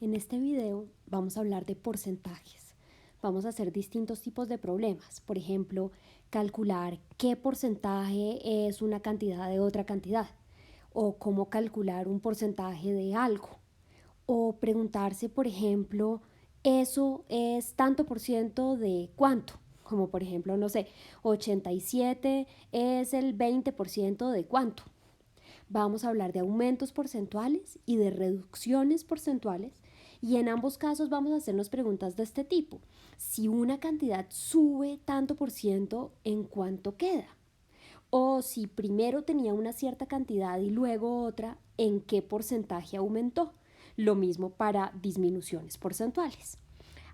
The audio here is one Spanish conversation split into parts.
En este video vamos a hablar de porcentajes. Vamos a hacer distintos tipos de problemas. Por ejemplo, calcular qué porcentaje es una cantidad de otra cantidad. O cómo calcular un porcentaje de algo. O preguntarse, por ejemplo, eso es tanto por ciento de cuánto. Como por ejemplo, no sé, 87 es el 20% de cuánto. Vamos a hablar de aumentos porcentuales y de reducciones porcentuales, y en ambos casos vamos a hacernos preguntas de este tipo. Si una cantidad sube tanto por ciento, ¿en cuánto queda? O si primero tenía una cierta cantidad y luego otra, ¿en qué porcentaje aumentó? Lo mismo para disminuciones porcentuales.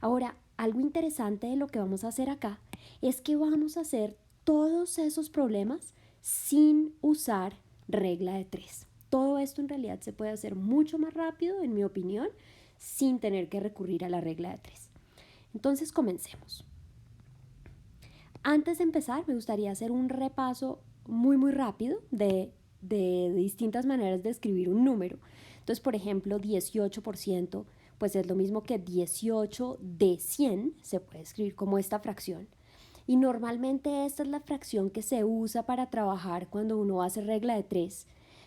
Ahora, algo interesante de lo que vamos a hacer acá es que vamos a hacer todos esos problemas sin usar regla de 3. Todo esto en realidad se puede hacer mucho más rápido, en mi opinión, sin tener que recurrir a la regla de 3. Entonces, comencemos. Antes de empezar, me gustaría hacer un repaso muy rápido de distintas maneras de escribir un número. Entonces, por ejemplo, 18%, pues es lo mismo que 18 de 100, se puede escribir como esta fracción. Y normalmente esta es la fracción que se usa para trabajar cuando uno hace regla de 3,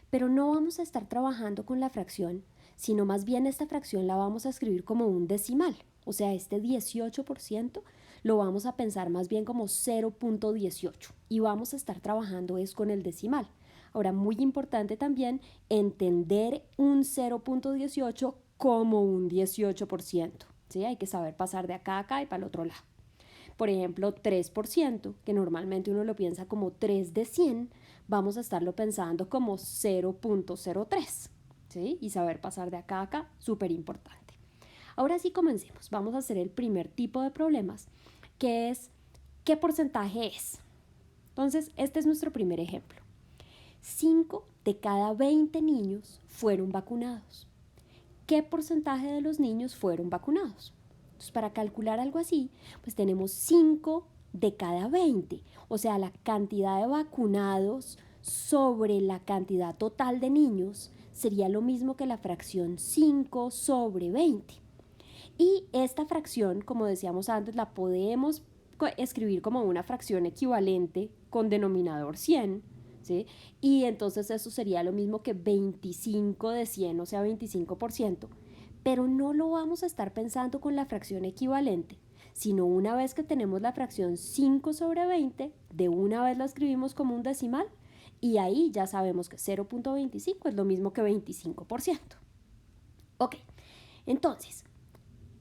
pero no vamos a estar trabajando con la fracción, sino más bien esta fracción la vamos a escribir como un decimal. O sea, este 18% lo vamos a pensar más bien como 0.18 y vamos a estar trabajando es con el decimal. Ahora, muy importante también entender un 0.18 como un 18%. ¿Sí? Hay que saber pasar de acá a acá y para el otro lado. Por ejemplo, 3%, que normalmente uno lo piensa como 3 de 100, vamos a estarlo pensando como 0.03. ¿Sí? Y saber pasar de acá a acá, súper importante. Ahora sí comencemos. Vamos a hacer el primer tipo de problemas, que es ¿qué porcentaje es? Entonces, este es nuestro primer ejemplo. 5 de cada 20 niños fueron vacunados. ¿Qué porcentaje de los niños fueron vacunados? Entonces, para calcular algo así, pues tenemos 5 de cada 20, o sea, la cantidad de vacunados sobre la cantidad total de niños sería lo mismo que la fracción 5 sobre 20. Y esta fracción, como decíamos antes, la podemos escribir como una fracción equivalente con denominador 100, ¿sí? Y entonces eso sería lo mismo que 25 de 100, o sea, 25%. Pero no lo vamos a estar pensando con la fracción equivalente, sino una vez que tenemos la fracción 5 sobre 20, de una vez la escribimos como un decimal y ahí ya sabemos que 0.25 es lo mismo que 25%. Ok, entonces,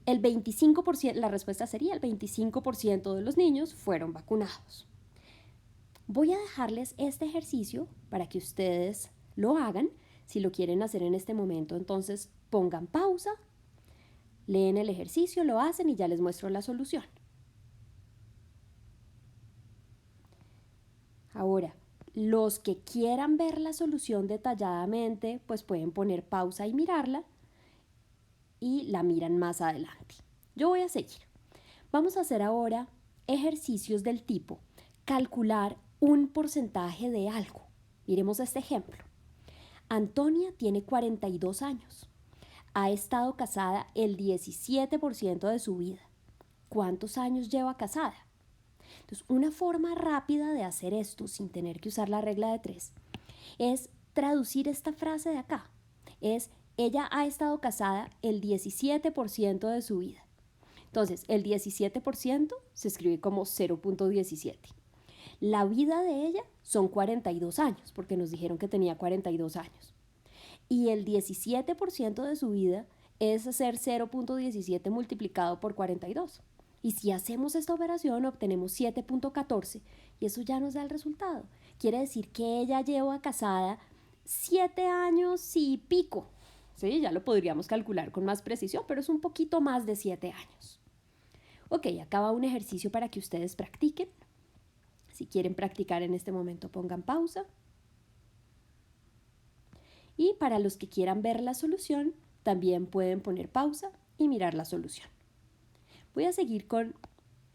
el 25%, la respuesta sería el 25% de los niños fueron vacunados. Voy a dejarles este ejercicio para que ustedes lo hagan. Si lo quieren hacer en este momento, entonces pongan pausa, leen el ejercicio, lo hacen y ya les muestro la solución. Ahora, los que quieran ver la solución detalladamente, pues pueden poner pausa y mirarla y la miran más adelante. Yo voy a seguir. Vamos a hacer ahora ejercicios del tipo calcular un porcentaje de algo. Miremos este ejemplo. Antonia tiene 42 años. Ha estado casada el 17% de su vida. ¿Cuántos años lleva casada? Entonces, una forma rápida de hacer esto sin tener que usar la regla de 3 es traducir esta frase de acá. Es, ella ha estado casada el 17% de su vida. Entonces, el 17% se escribe como 0.17. La vida de ella son 42 años, porque nos dijeron que tenía 42 años. Y el 17% de su vida es hacer 0.17 multiplicado por 42. Y si hacemos esta operación, obtenemos 7.14 y eso ya nos da el resultado. Quiere decir que ella lleva casada 7 años y pico. Sí, ya lo podríamos calcular con más precisión, pero es un poquito más de 7 años. Ok, acaba un ejercicio para que ustedes practiquen. Si quieren practicar en este momento, pongan pausa. Y para los que quieran ver la solución, también pueden poner pausa y mirar la solución. Voy a seguir con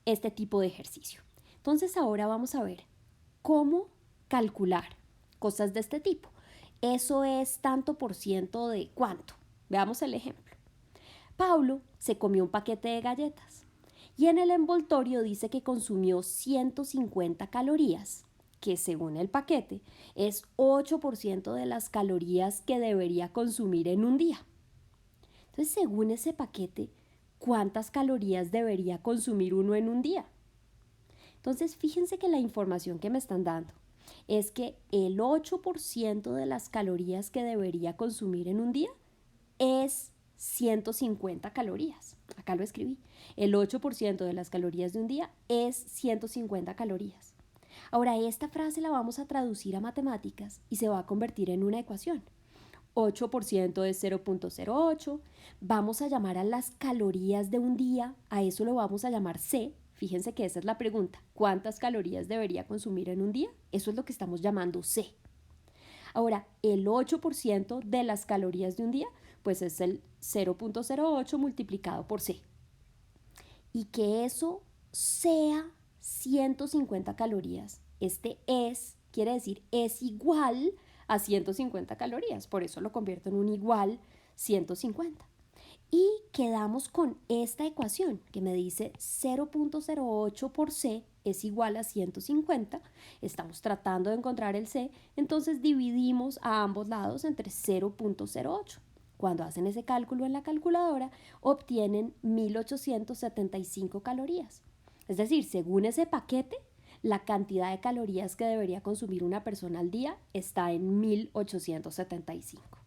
este tipo de ejercicio. Entonces ahora vamos a ver cómo calcular cosas de este tipo. Eso es tanto por ciento de cuánto. Veamos el ejemplo. Paulo se comió un paquete de galletas y en el envoltorio dice que consumió 150 calorías, que según el paquete es 8% de las calorías que debería consumir en un día. Entonces, según ese paquete, ¿cuántas calorías debería consumir uno en un día? Entonces, fíjense que la información que me están dando es que el 8% de las calorías que debería consumir en un día es 150 calorías. Acá lo escribí. El 8% de las calorías de un día es 150 calorías. Ahora, esta frase la vamos a traducir a matemáticas y se va a convertir en una ecuación. 8% es 0.08. Vamos a llamar a las calorías de un día, a eso lo vamos a llamar C. Fíjense que esa es la pregunta. ¿Cuántas calorías debería consumir en un día? Eso es lo que estamos llamando C. Ahora, el 8% de las calorías de un día, pues es el 0.08 multiplicado por C. Y que eso sea 150 calorías. Este es, quiere decir, es igual a 150 calorías. Por eso lo convierto en un igual 150. Y quedamos con esta ecuación que me dice 0.08 por C es igual a 150. Estamos tratando de encontrar el C, entonces dividimos a ambos lados entre 0.08. Cuando hacen ese cálculo en la calculadora, obtienen 1875 calorías. Es decir, según ese paquete, la cantidad de calorías que debería consumir una persona al día está en 1875.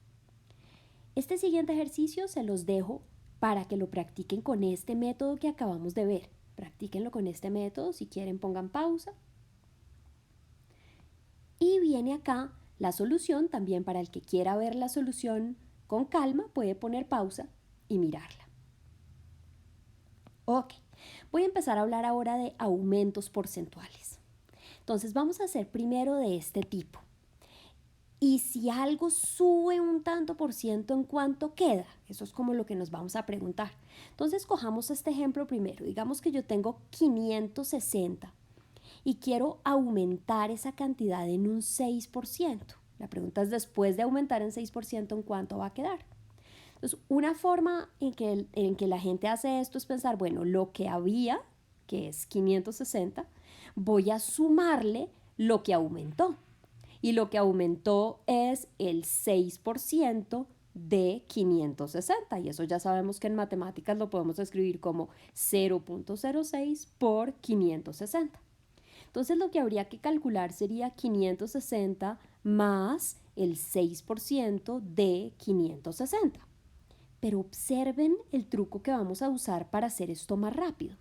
Este siguiente ejercicio se los dejo para que lo practiquen con este método que acabamos de ver. Practíquenlo con este método, si quieren pongan pausa. Y viene acá la solución, también para el que quiera ver la solución con calma, puede poner pausa y mirarla. Ok, voy a empezar a hablar ahora de aumentos porcentuales. Entonces vamos a hacer primero de este tipo. Y si algo sube un tanto por ciento, ¿en cuánto queda? Eso es como lo que nos vamos a preguntar. Entonces cojamos este ejemplo primero. Digamos que yo tengo 560 y quiero aumentar esa cantidad en un 6%. La pregunta es, después de aumentar en 6%, ¿en cuánto va a quedar? Entonces, una forma en que la gente hace esto es pensar, bueno, lo que había, que es 560, voy a sumarle lo que aumentó. Y lo que aumentó es el 6% de 560. Y eso ya sabemos que en matemáticas lo podemos escribir como 0.06 por 560. Entonces lo que habría que calcular sería 560 más el 6% de 560. Pero observen el truco que vamos a usar para hacer esto más rápido.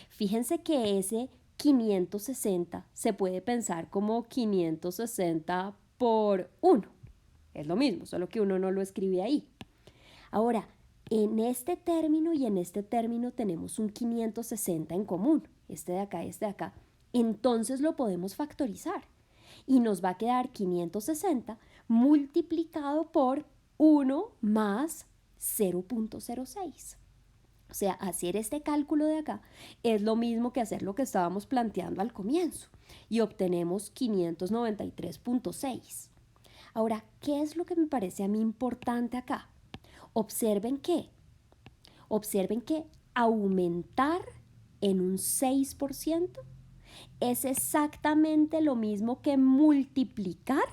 Fíjense que ese 560 se puede pensar como 560 por 1. Es lo mismo, solo que uno no lo escribe ahí. Ahora, en este término y en este término tenemos un 560 en común, este de acá y este de acá. Entonces lo podemos factorizar y nos va a quedar 560 multiplicado por 1 más 0.06. O sea, hacer este cálculo de acá es lo mismo que hacer lo que estábamos planteando al comienzo y obtenemos 593.6. Ahora, ¿qué es lo que me parece a mí importante acá? Observen que aumentar en un 6% es exactamente lo mismo que multiplicar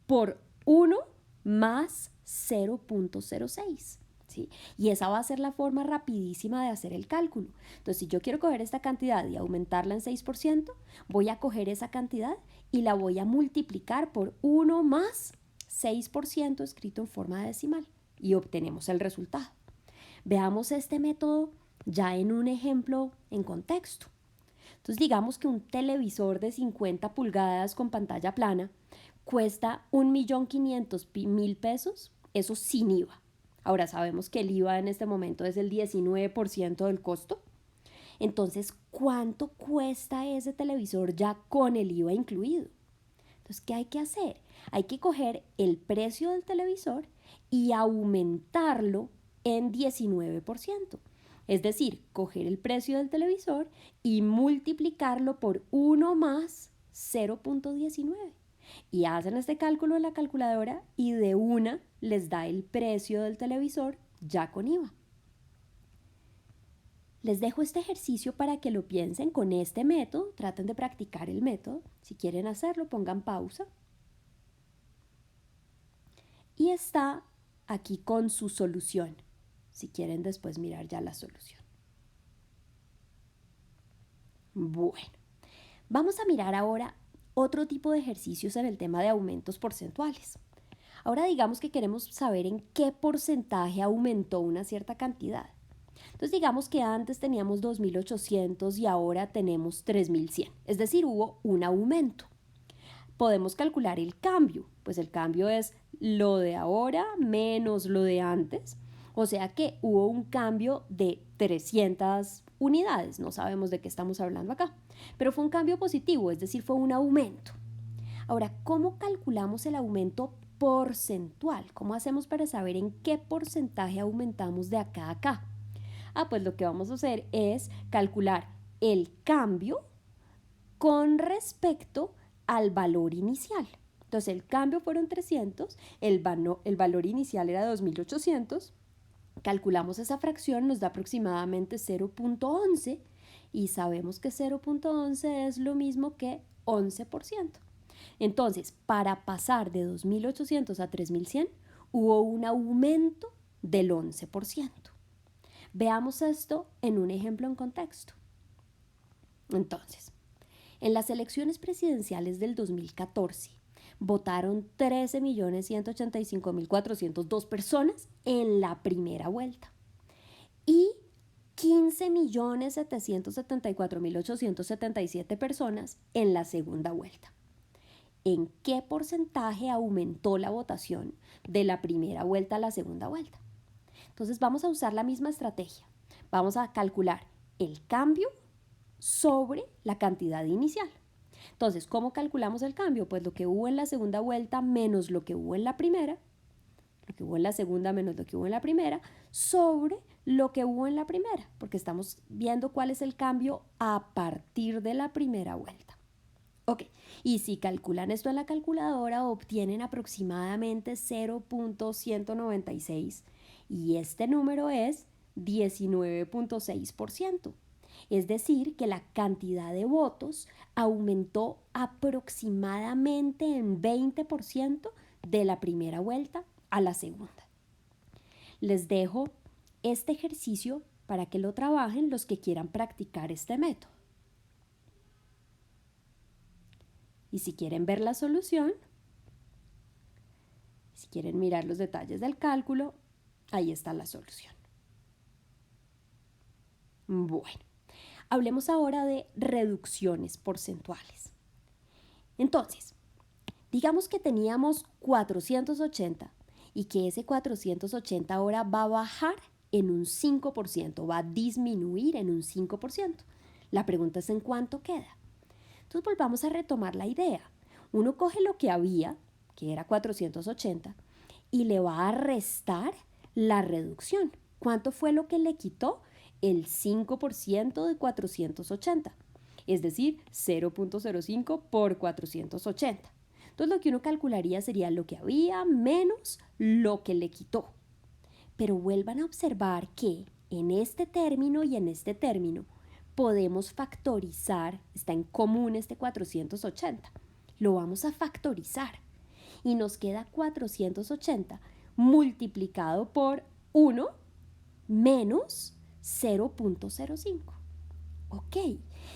por 1 más 0.06. ¿Sí? Y esa va a ser la forma rapidísima de hacer el cálculo. Entonces, si yo quiero coger esta cantidad y aumentarla en 6%, voy a coger esa cantidad y la voy a multiplicar por 1 más 6% escrito en forma decimal y obtenemos el resultado. Veamos este método ya en un ejemplo en contexto. Entonces, digamos que un televisor de 50 pulgadas con pantalla plana cuesta 1.500.000 pesos, eso sin IVA. Ahora sabemos que el IVA en este momento es el 19% del costo. Entonces, ¿cuánto cuesta ese televisor ya con el IVA incluido? Entonces, ¿qué hay que hacer? Hay que coger el precio del televisor y aumentarlo en 19%. Es decir, coger el precio del televisor y multiplicarlo por 1 más 0.19. Y hacen este cálculo en la calculadora y de una les da el precio del televisor ya con IVA. Les dejo este ejercicio para que lo piensen con este método. Traten de practicar el método. Si quieren hacerlo, pongan pausa. Y está aquí con su solución. Si quieren después mirar ya la solución. Bueno, vamos a mirar ahora otro tipo de ejercicios en el tema de aumentos porcentuales. Ahora digamos que queremos saber en qué porcentaje aumentó una cierta cantidad. Entonces digamos que antes teníamos 2.800 y ahora tenemos 3.100. Es decir, hubo un aumento. Podemos calcular el cambio. Pues el cambio es lo de ahora menos lo de antes. O sea que hubo un cambio de 300 unidades. No sabemos de qué estamos hablando acá. Pero fue un cambio positivo, es decir, fue un aumento. Ahora, ¿cómo calculamos el aumento porcentual? ¿Cómo hacemos para saber en qué porcentaje aumentamos de acá a acá? Pues lo que vamos a hacer es calcular el cambio con respecto al valor inicial. Entonces el cambio fueron 300, el valor inicial era 2.800, calculamos esa fracción, nos da aproximadamente 0.11 y sabemos que 0.11 es lo mismo que 11%. Entonces, para pasar de 2.800 a 3.100 hubo un aumento del 11%. Veamos esto en un ejemplo en contexto. Entonces, en las elecciones presidenciales del 2014, votaron 13.185.402 personas en la primera vuelta y 15.774.877 personas en la segunda vuelta. ¿En qué porcentaje aumentó la votación de la primera vuelta a la segunda vuelta? Entonces vamos a usar la misma estrategia. Vamos a calcular el cambio sobre la cantidad inicial. Entonces, ¿cómo calculamos el cambio? Pues lo que hubo en la segunda vuelta menos lo que hubo en la primera, lo que hubo en la segunda menos lo que hubo en la primera, sobre lo que hubo en la primera, porque estamos viendo cuál es el cambio a partir de la primera vuelta. Ok, y si calculan esto en la calculadora, obtienen aproximadamente 0.196 y este número es 19.6%. Es decir, que la cantidad de votos aumentó aproximadamente en 20% de la primera vuelta a la segunda. Les dejo este ejercicio para que lo trabajen los que quieran practicar este método. Y si quieren ver la solución, si quieren mirar los detalles del cálculo, ahí está la solución. Bueno, hablemos ahora de reducciones porcentuales. Entonces, digamos que teníamos 480 y que ese 480 ahora va a bajar en un 5%, va a disminuir en un 5%. La pregunta es ¿en cuánto queda? Entonces volvamos a retomar la idea. Uno coge lo que había, que era 480, y le va a restar la reducción. ¿Cuánto fue lo que le quitó? El 5% de 480, es decir, 0.05 por 480. Entonces lo que uno calcularía sería lo que había menos lo que le quitó. Pero vuelvan a observar que en este término y en este término podemos factorizar, está en común este 480, lo vamos a factorizar y nos queda 480 multiplicado por 1 menos 0.05. Ok,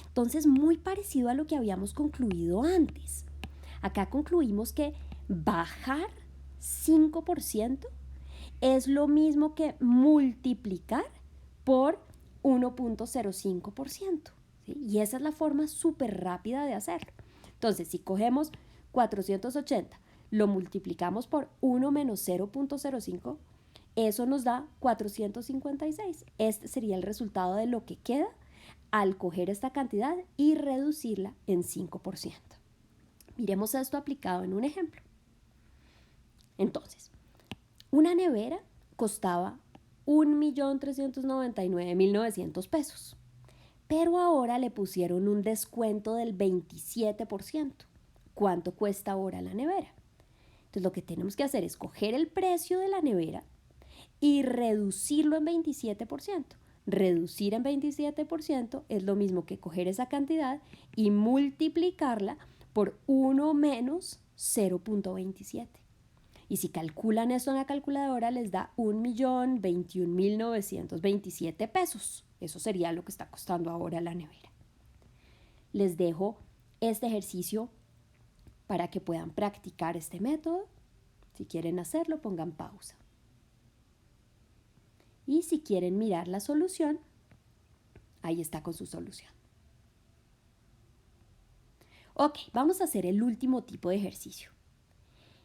entonces muy parecido a lo que habíamos concluido antes. Acá concluimos que bajar 5% es lo mismo que multiplicar por 1.05%. ¿Sí? Y esa es la forma súper rápida de hacerlo. Entonces, si cogemos 480, lo multiplicamos por 1 menos 0.05, eso nos da 456. Este sería el resultado de lo que queda al coger esta cantidad y reducirla en 5%. Miremos esto aplicado en un ejemplo. Entonces, una nevera costaba 1.399.900 pesos, pero ahora le pusieron un descuento del 27%. ¿Cuánto cuesta ahora la nevera? Entonces lo que tenemos que hacer es coger el precio de la nevera y reducirlo en 27%. reducir en 27% es lo mismo que coger esa cantidad y multiplicarla por 1 menos 0.27. Y si calculan eso en la calculadora, les da 1.021.927 pesos. Eso sería lo que está costando ahora la nevera. Les dejo este ejercicio para que puedan practicar este método. Si quieren hacerlo, pongan pausa. Y si quieren mirar la solución, ahí está con su solución. Ok, vamos a hacer el último tipo de ejercicio.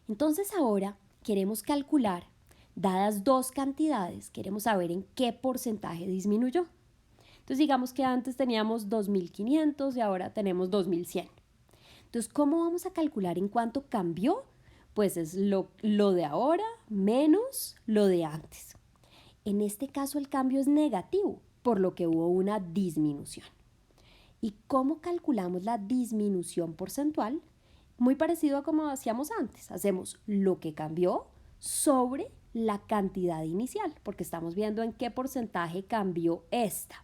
Entonces ahora queremos calcular, dadas dos cantidades, queremos saber en qué porcentaje disminuyó. Entonces digamos que antes teníamos 2.500 y ahora tenemos 2.100. Entonces, ¿cómo vamos a calcular en cuánto cambió? Pues es lo de ahora menos lo de antes. En este caso el cambio es negativo, por lo que hubo una disminución. ¿Y cómo calculamos la disminución porcentual? Muy parecido a como hacíamos antes. Hacemos lo que cambió sobre la cantidad inicial, porque estamos viendo en qué porcentaje cambió esta.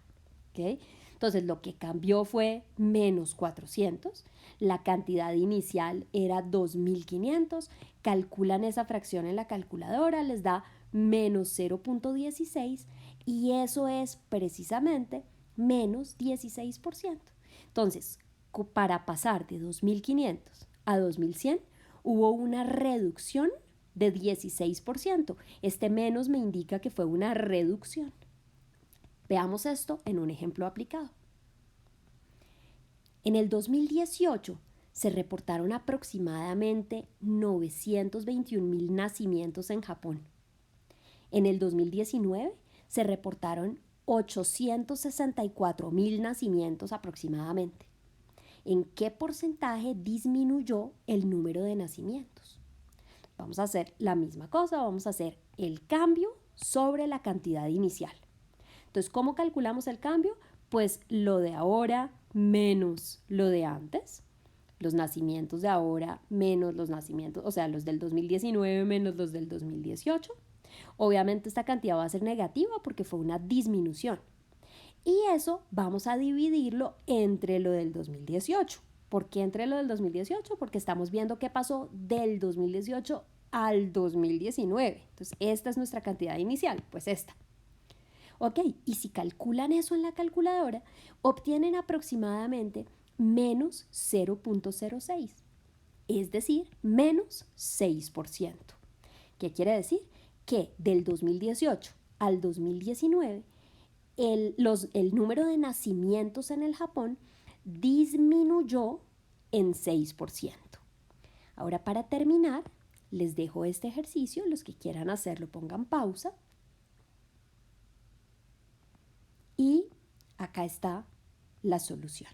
¿Okay? Entonces, lo que cambió fue menos 400. La cantidad inicial era 2.500. Calculan esa fracción en la calculadora, les da menos 0.16 y eso es precisamente menos 16%. Entonces, para pasar de 2.500 a 2.100 hubo una reducción de 16%. Este menos me indica que fue una reducción. Veamos esto en un ejemplo aplicado. En el 2018 se reportaron aproximadamente 921.000 nacimientos en Japón. En el 2019 se reportaron 864.000 nacimientos aproximadamente. ¿En qué porcentaje disminuyó el número de nacimientos? Vamos a hacer la misma cosa, vamos a hacer el cambio sobre la cantidad inicial. Entonces, ¿cómo calculamos el cambio? Pues lo de ahora menos lo de antes, los nacimientos de ahora menos los nacimientos, o sea, los del 2019 menos los del 2018. Obviamente esta cantidad va a ser negativa porque fue una disminución. Y eso vamos a dividirlo entre lo del 2018. ¿Por qué entre lo del 2018? Porque estamos viendo qué pasó del 2018 al 2019. Entonces, esta es nuestra cantidad inicial, pues esta. Ok, y si calculan eso en la calculadora, obtienen aproximadamente menos 0.06, es decir, menos 6%. ¿Qué quiere decir? Que del 2018 al 2019, el número de nacimientos en el Japón disminuyó en 6%. Ahora, para terminar, les dejo este ejercicio. Los que quieran hacerlo, pongan pausa. Y acá está la solución.